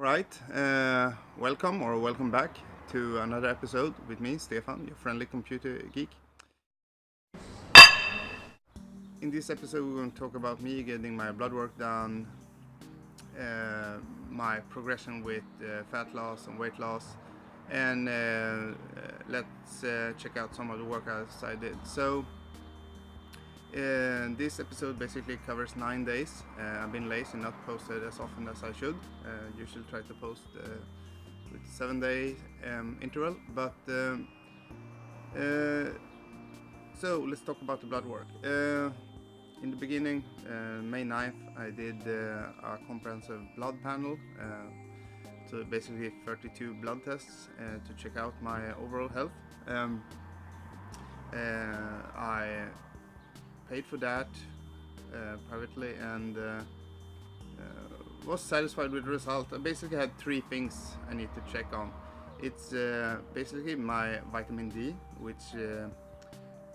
Right, welcome back to another episode with me, Stefan, your friendly computer geek. In this episode, we're going to talk about me getting my blood work done, my progression with fat loss and weight loss, and let's check out some of the workouts I did. So, this episode basically covers 9 days. I've been lazy and not posted as often as I should. Usually try to post with 7 day interval, but so let's talk about the blood work. In the beginning, May 9th, I did a comprehensive blood panel. So basically 32 blood tests to check out my overall health. I paid for that privately and was satisfied with the result. I basically had 3 things I need to check on. It's basically my vitamin D, which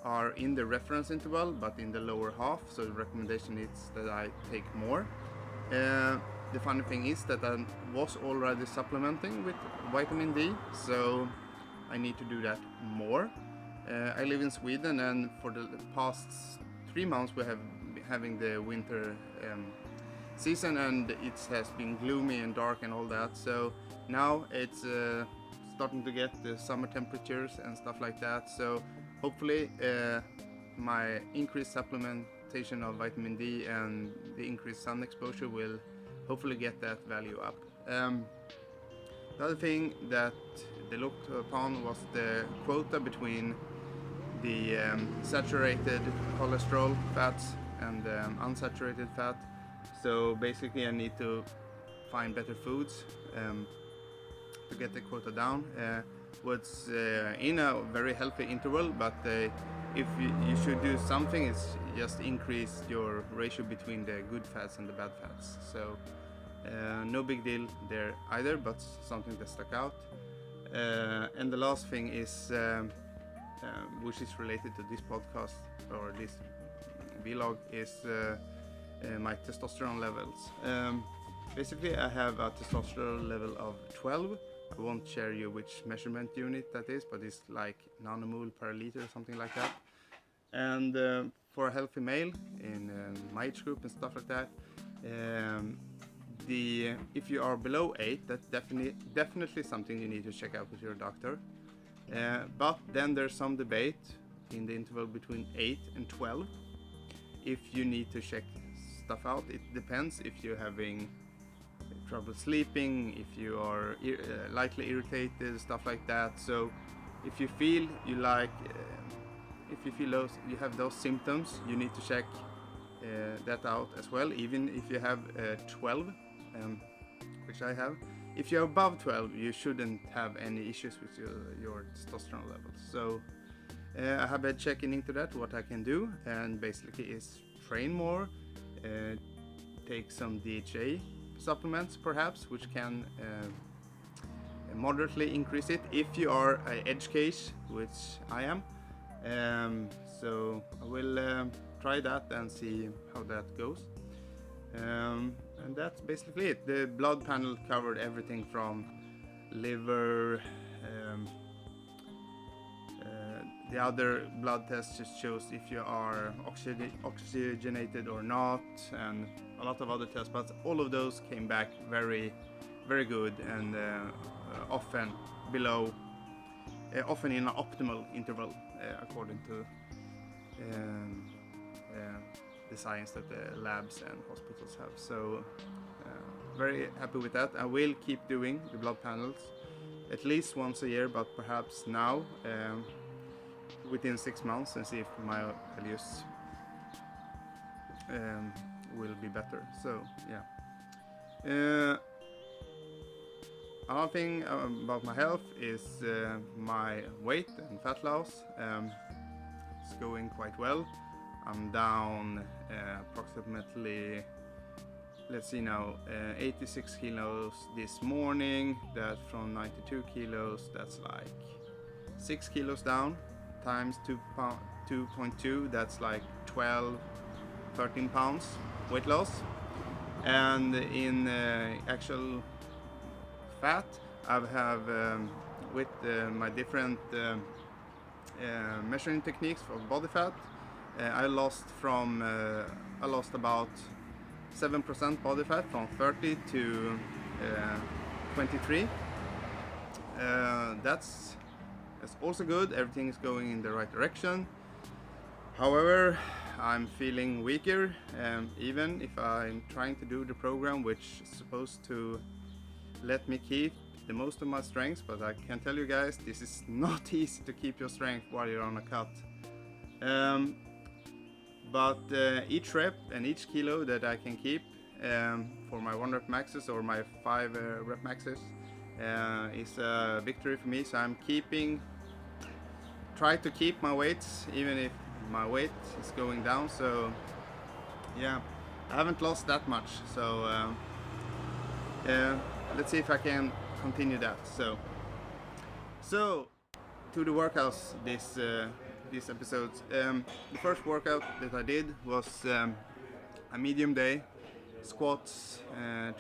are in the reference interval but in the lower half, so the recommendation is that I take more. The funny thing is that I was already supplementing with vitamin D, so I need to do that more. I live in Sweden, and for the past 3 months we have been having the winter season, and it has been gloomy and dark and all that. So now it's starting to get the summer temperatures and stuff like that. So hopefully my increased supplementation of vitamin D and the increased sun exposure will hopefully get that value up. The other thing that they looked upon was the quota between the saturated cholesterol fats and unsaturated fat. So basically I need to find better foods to get the quota down. What's in a very healthy interval, but if you should do something, is just increase your ratio between the good fats and the bad fats. So no big deal there either, but something that stuck out. And the last thing is which is related to this podcast or this vlog, is my testosterone levels. Basically I have a testosterone level of 12. I won't share you which measurement unit that is, but it's like nanomole per liter or something like that. And for a healthy male in my age group and stuff like that, if you are below 8, that's definitely something you need to check out with your doctor. But then there's some debate in the interval between 8 and 12 if you need to check stuff out. It depends if you're having trouble sleeping, if you are lightly irritated, stuff like that. So if you feel you have those symptoms, you need to check that out as well, even if you have 12, which I have. If you're above 12, you shouldn't have any issues with your testosterone levels. So I have been checking into that, what I can do, and basically is train more, take some DHA supplements perhaps, which can moderately increase it if you are an edge case, which I am. So I will try that and see how that goes. And that's basically it. The blood panel covered everything from liver. The other blood test just shows if you are oxygenated or not, and a lot of other tests, but all of those came back very, very good, and often in an optimal interval according to the science that the labs and hospitals have. So very happy with that. I will keep doing the blood panels at least once a year, but perhaps now within 6 months, and see if my values will be better. So yeah. Another thing about my health is my weight and fat loss. It's going quite well. I'm down approximately, let's see now, 86 kilos this morning. That from 92 kilos, that's like 6 kilos down, times 2.2, that's like 13 pounds weight loss. And in actual fat. I have with my different measuring techniques for body fat. I lost about 7% body fat from 30 to 23. That's also good. Everything is going in the right direction. However, I'm feeling weaker, even if I'm trying to do the program which is supposed to let me keep the most of my strength, but I can tell you guys, this is not easy to keep your strength while you're on a cut. But each rep and each kilo that I can keep for my 1 rep maxes or my 5 rep maxes is a victory for me. So I'm try to keep my weights even if my weight is going down. So yeah, I haven't lost that much, so let's see if I can continue that. So to the workouts these episodes. The first workout that I did was a medium day, squats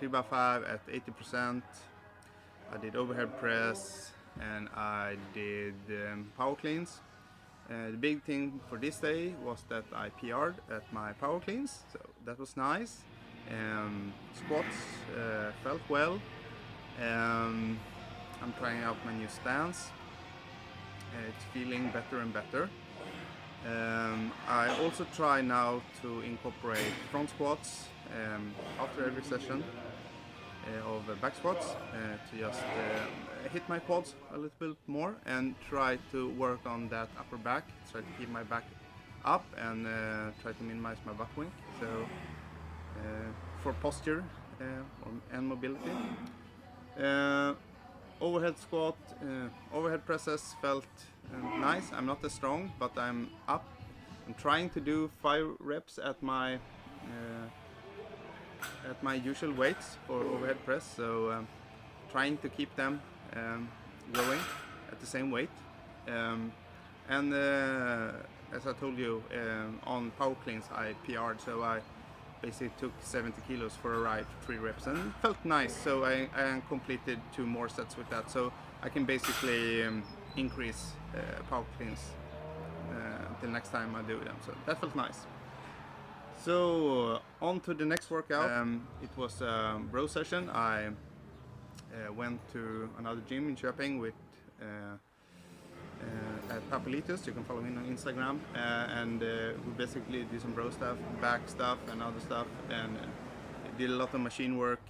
3x5 at 80%. I did overhead press and I did power cleans. The big thing for this day was that I PR'd at my power cleans, so that was nice. Squats felt well. I'm trying out my new stance. It's feeling better and better. I also try now to incorporate front squats after every session of back squats to just hit my quads a little bit more and try to work on that upper back, try to keep my back up and try to minimize my butt wink, so for posture and mobility. Overhead presses felt nice. I'm not as strong, but I'm up. I'm trying to do 5 reps at my usual weights for overhead press, so trying to keep them going at the same weight. And as I told you, on power cleans I PR'd, so I basically took 70 kilos for a ride for 3 reps and it felt nice, so I completed 2 more sets with that, so I can basically increase power cleans until next time I do them, so that felt nice. So on to the next workout. It was a bro session. I went to another gym in Köping with at Papelitos. You can follow him on Instagram, and we basically did some bro stuff, back stuff and other stuff, and did a lot of machine work,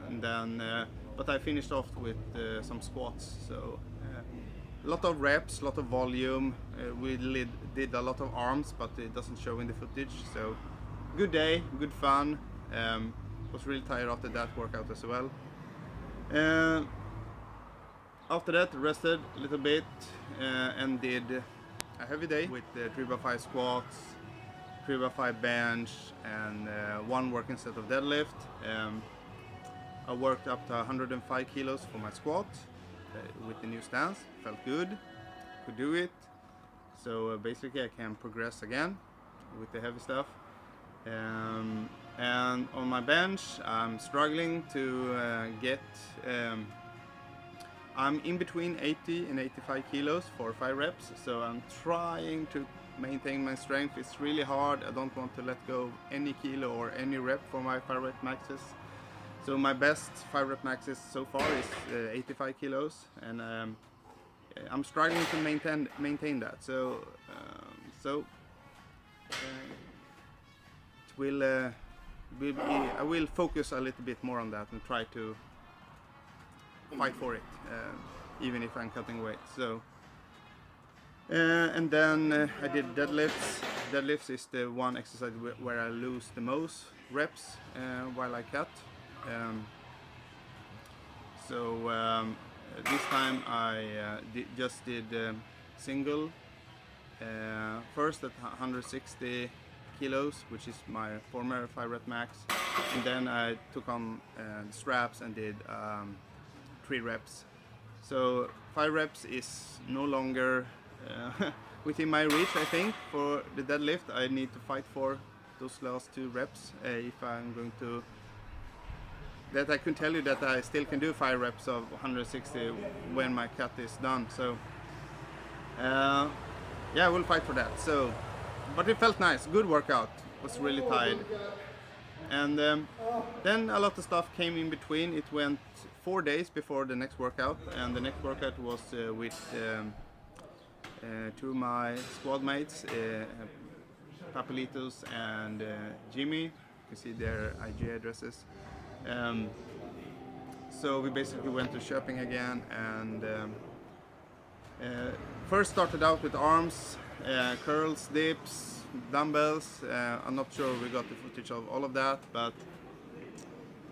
and then but I finished off with some squats, so a lot of reps, a lot of volume. We did a lot of arms, but it doesn't show in the footage, so good day, good fun. Was really tired after that workout as well. After that, rested a little bit and did a heavy day with 3x5 squats, 3x5 bench, and 1 working set of deadlift. I worked up to 105 kilos for my squat with the new stance. Felt good, could do it. So basically I can progress again with the heavy stuff. And on my bench I'm struggling to get I'm in between 80 and 85 kilos for 5 reps, so I'm trying to maintain my strength. It's really hard. I don't want to let go of any kilo or any rep for my 5 rep maxes. So my best 5 rep maxes so far is 85 kilos, and I'm struggling to maintain that. So I will focus a little bit more on that and try to fight for it, even if I'm cutting weight. So and then I did deadlifts. Deadlifts is the one exercise where I lose the most reps while I cut. This time I just did single first at 160 kilos, which is my former 5 rep max, and then I took on straps and did 3 reps. So 5 reps is no longer within my reach. I think for the deadlift I need to fight for those last 2 reps if I'm going to that I can tell you that I still can do 5 reps of 160 when my cut is done. So yeah, we'll fight for that. So, but it felt nice, good workout. Was really tired, and then a lot of stuff came in between. It went 4 days before the next workout, and the next workout was with 2 of my squad mates, Papelitos and Jimmy. You can see their IG addresses. So we basically went to Köping again, and first started out with arms, curls, dips, dumbbells. I'm not sure we got the footage of all of that, but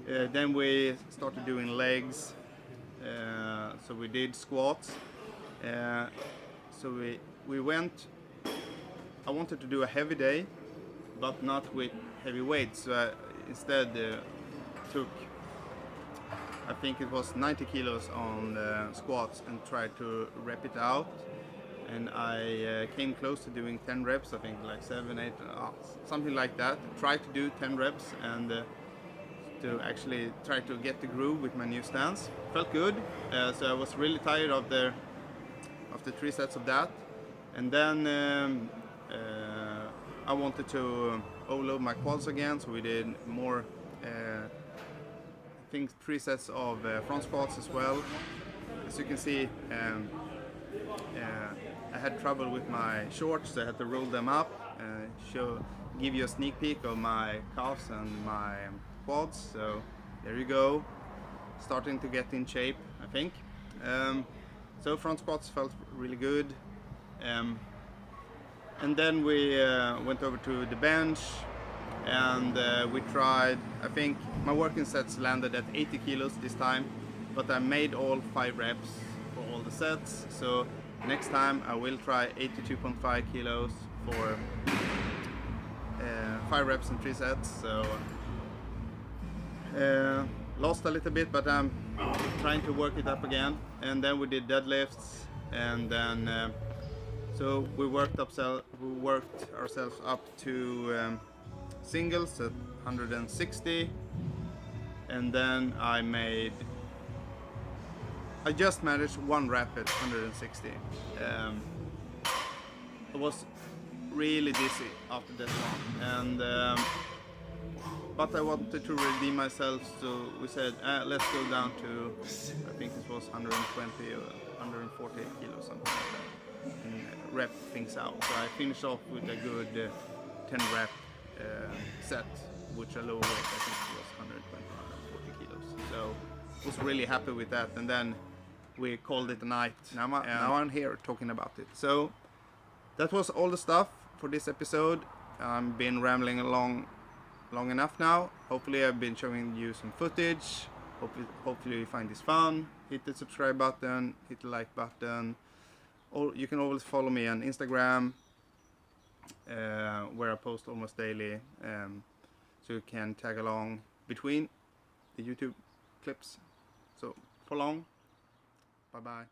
then we started doing legs. So we did squats. So we went. I wanted to do a heavy day, but not with heavy weights. So I instead took, I think it was 90 kilos on squats and tried to rep it out. And I came close to doing 10 reps, I think like 7, 8, something like that. Tried to do 10 reps and to actually try to get the groove with my new stance. Felt good, so I was really tired of the 3 sets of that. And then I wanted to overload my quads again, so we did more, I think 3 sets of front squats as well. As you can see, I had trouble with my shorts, so I had to roll them up, give you a sneak peek of my calves and my quads. So there you go, starting to get in shape, I think. So front squats felt really good. And then we went over to the bench, and we tried, I think my working sets landed at 80 kilos this time, but I made all 5 reps for all the sets. So next time I will try 82.5 kilos for 5 reps and 3 sets. So lost a little bit, but I'm trying to work it up again. And then we did deadlifts, and then so we worked ourselves up to singles at 160, and then I just managed 1 rep at 160. I was really dizzy after that one, and but I wanted to redeem myself, so we said let's go down to, I think it was 120 or 140 kilos, something like that, and rep things out. So I finished off with a good 10 rep set, which a low weight, I think it was 120, 140 kilos. So I was really happy with that, and then we called it a night. Now I'm here talking about it. So that was all the stuff for this episode. I've been rambling along long enough now. Hopefully I've been showing you some footage. Hopefully you find this fun. Hit the subscribe button, hit the like button. Or you can always follow me on Instagram, where I post almost daily, so you can tag along between the YouTube clips. So for long, bye bye.